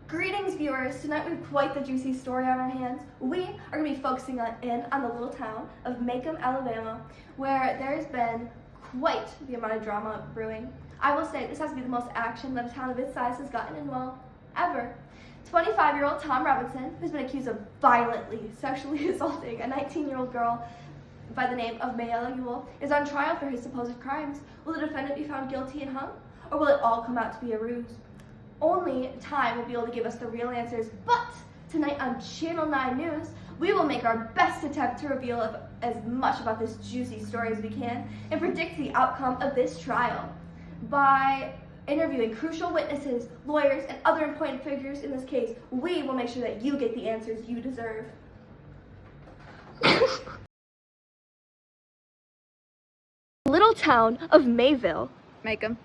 Greetings, viewers. Tonight we have quite the juicy story on our hands. We are going to be focusing on the little town of Macomb, Alabama, where there has been quite the amount of drama brewing. I will say this has to be the most action that a town of its size has gotten in, well, ever. 25-year-old Tom Robinson, who's been accused of violently sexually assaulting a 19-year-old girl by the name of Mayella Ewell, is on trial for his supposed crimes. Will the defendant be found guilty and hung, or will it all come out to be a ruse? Only time will be able to give us the real answers, but tonight on Channel 9 News, we will make our best attempt to reveal as much about this juicy story as we can and predict the outcome of this trial by interviewing crucial witnesses, lawyers, and other important figures in this case. We will make sure that you get the answers you deserve. Little town of Mayville. Macomb.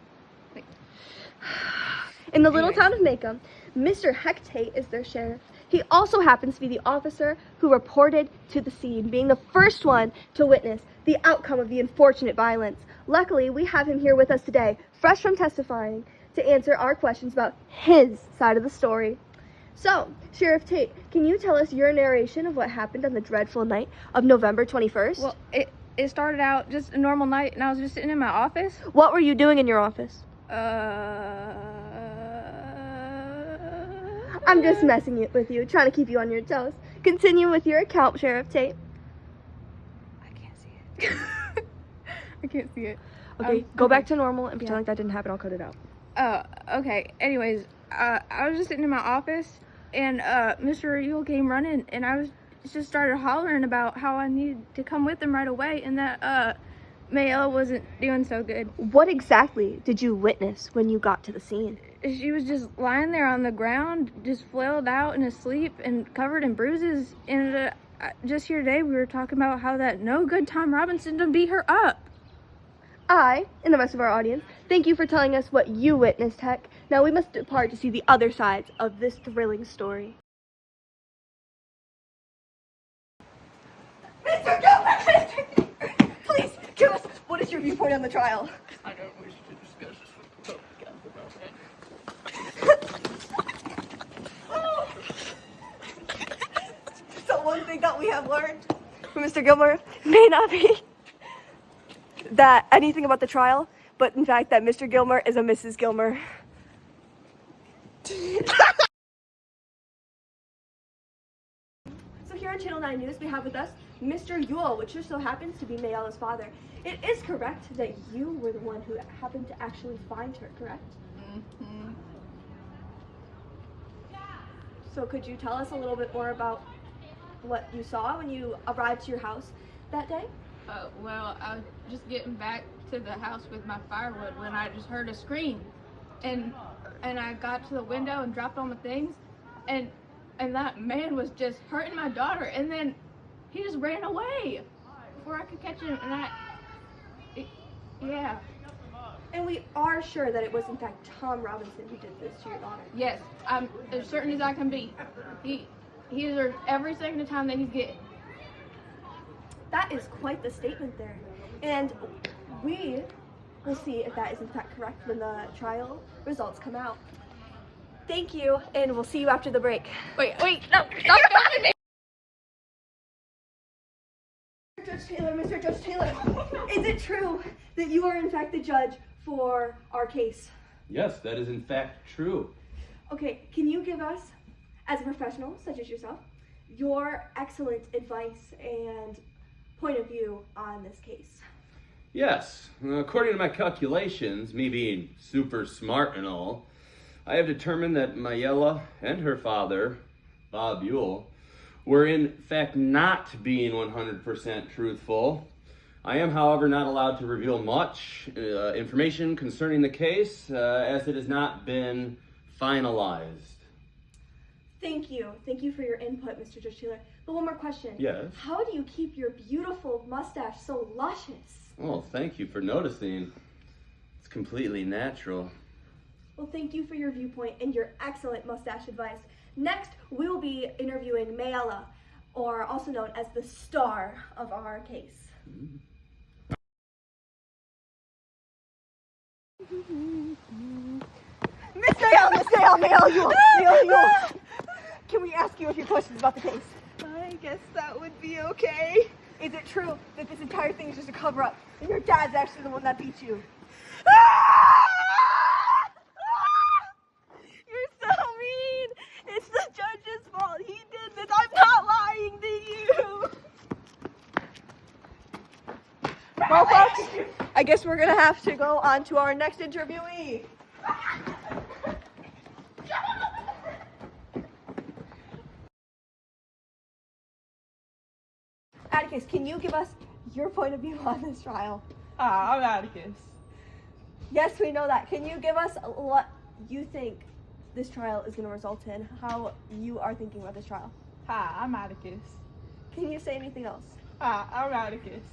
In the little town of Macomb, Mr. Heck Tate is their sheriff. He also happens to be the officer who reported to the scene, being the first one to witness the outcome of the unfortunate violence. Luckily, we have him here with us today, fresh from testifying, to answer our questions about his side of the story. So, Sheriff Tate, can you tell us your narration of what happened on the dreadful night of November 21st? Well, it started out just a normal night, and I was just sitting in my office. What were you doing in your office? I'm just messing with you, trying to keep you on your toes. Continue with your account, Sheriff Tate. I can't see it. I can't see it. Okay, go back to normal and pretend like that didn't happen. I'll cut it out. Okay. Anyways, I was just sitting in my office, and Mr. Ewell came running, and I was just started hollering about how I needed to come with him right away, and that Mayella wasn't doing so good. What exactly did you witness when you got to the scene? She was just lying there on the ground, just flailed out and asleep and covered in bruises. And just here today, we were talking about how that no good Tom Robinson done beat her up. I, and the rest of our audience, thank you for telling us what you witnessed, Heck. Now we must depart to see the other sides of this thrilling story. Mr. Gilbert! Please, give us, what is your viewpoint on the trial? I don't wish to discuss this with the public at the moment. So one thing that we have learned from Mr. Gilmer may not be that anything about the trial, but in fact that Mr. Gilmer is a Mrs. Gilmer. So here on Channel 9 News, we have with us Mr. Ewell, which just so happens to be Mayella's father. It is correct that you were the one who happened to actually find her, correct? Mm-hmm. So could you tell us a little bit more about what you saw when you arrived to your house that day? Well, I was just getting back to the house with my firewood when I just heard a scream, and I got to the window and dropped all my things, and that man was just hurting my daughter, and then he just ran away before I could catch him, and yeah. And we are sure that it was in fact Tom Robinson who did this to your daughter. Yes, I'm as certain as I can be. He deserves every second of time that he's getting. That is quite the statement there. And we will see if that is in fact correct when the trial results come out. Thank you, and we'll see you after the break. Wait, no, stop filming me! Mr. Judge Taylor, is it true that you are in fact the judge for our case? Yes, that is in fact true. Okay, can you give us, as a professional such as yourself, your excellent advice and point of view on this case? Yes, according to my calculations, me being super smart and all, I have determined that Mayella and her father, Bob Ewell, were in fact not being 100% truthful. I am, however, not allowed to reveal much information concerning the case as it has not been finalized. Thank you. Thank you for your input, Mr. Judge Taylor. But one more question. Yes? How do you keep your beautiful mustache so luscious? Well, thank you for noticing. It's completely natural. Well, thank you for your viewpoint and your excellent mustache advice. Next, we will be interviewing Mayella, or also known as the star of our case. Mr. Neil. Can we ask you a few questions about the case? I guess that would be okay. Is it true that this entire thing is just a cover-up and your dad's actually the one that beat you? You're so mean. It's the judge's fault. He did this. I'm not lying to you. Well, folks, I guess we're gonna have to go on to our next interviewee. Atticus, can you give us your point of view on this trial? Hi, I'm Atticus. Yes, we know that. Can you give us what you think this trial is going to result in? How you are thinking about this trial? Hi, I'm Atticus. Can you say anything else? Hi, I'm Atticus.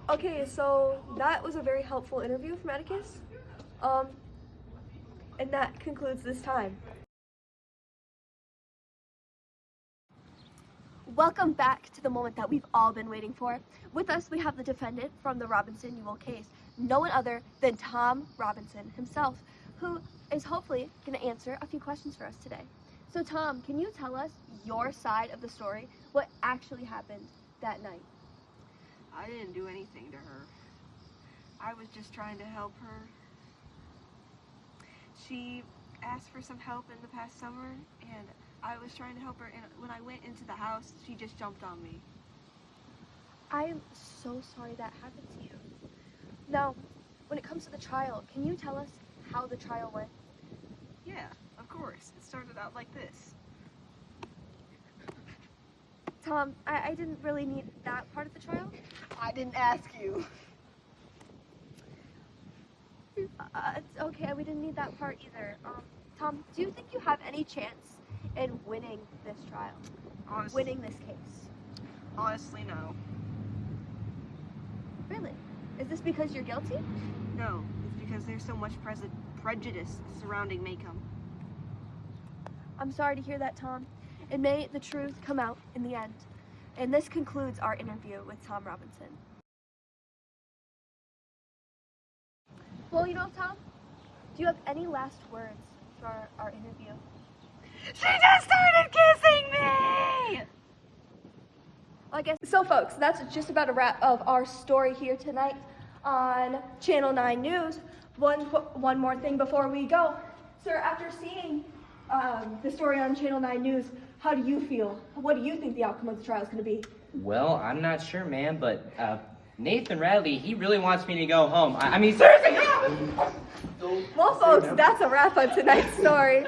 Okay, so that was a very helpful interview from Atticus. And that concludes this time. Welcome back to the moment that we've all been waiting for. With us, we have the defendant from the Robinson Ewell case, no one other than Tom Robinson himself, who is hopefully going to answer a few questions for us today. So Tom, can you tell us your side of the story, what actually happened that night? I didn't do anything to her. I was just trying to help her. She asked for some help in the past summer, and I was trying to help her, and when I went into the house, she just jumped on me. I'm so sorry that happened to you. Now, when it comes to the trial, can you tell us how the trial went? Yeah, of course. It started out like this. Tom, I didn't really need that part of the trial. I didn't ask you. It's okay, we didn't need that part either. Tom, do you think you have any chance in winning this trial? Winning this case? Honestly, no. Really? Is this because you're guilty? No, it's because there's so much prejudice surrounding Maycomb. I'm sorry to hear that, Tom. And may the truth come out in the end. And this concludes our interview with Tom Robinson. Well, you know, Tom, do you have any last words for our interview? She just started kissing me! Well, I guess so, folks. That's just about a wrap of our story here tonight on Channel 9 News. One more thing before we go, sir. After seeing the story on Channel 9 News, how do you feel? What do you think the outcome of the trial is going to be? Well, I'm not sure, man, but Nathan Radley, he really wants me to go home. I mean, seriously! Well, folks, that's a wrap on tonight's story.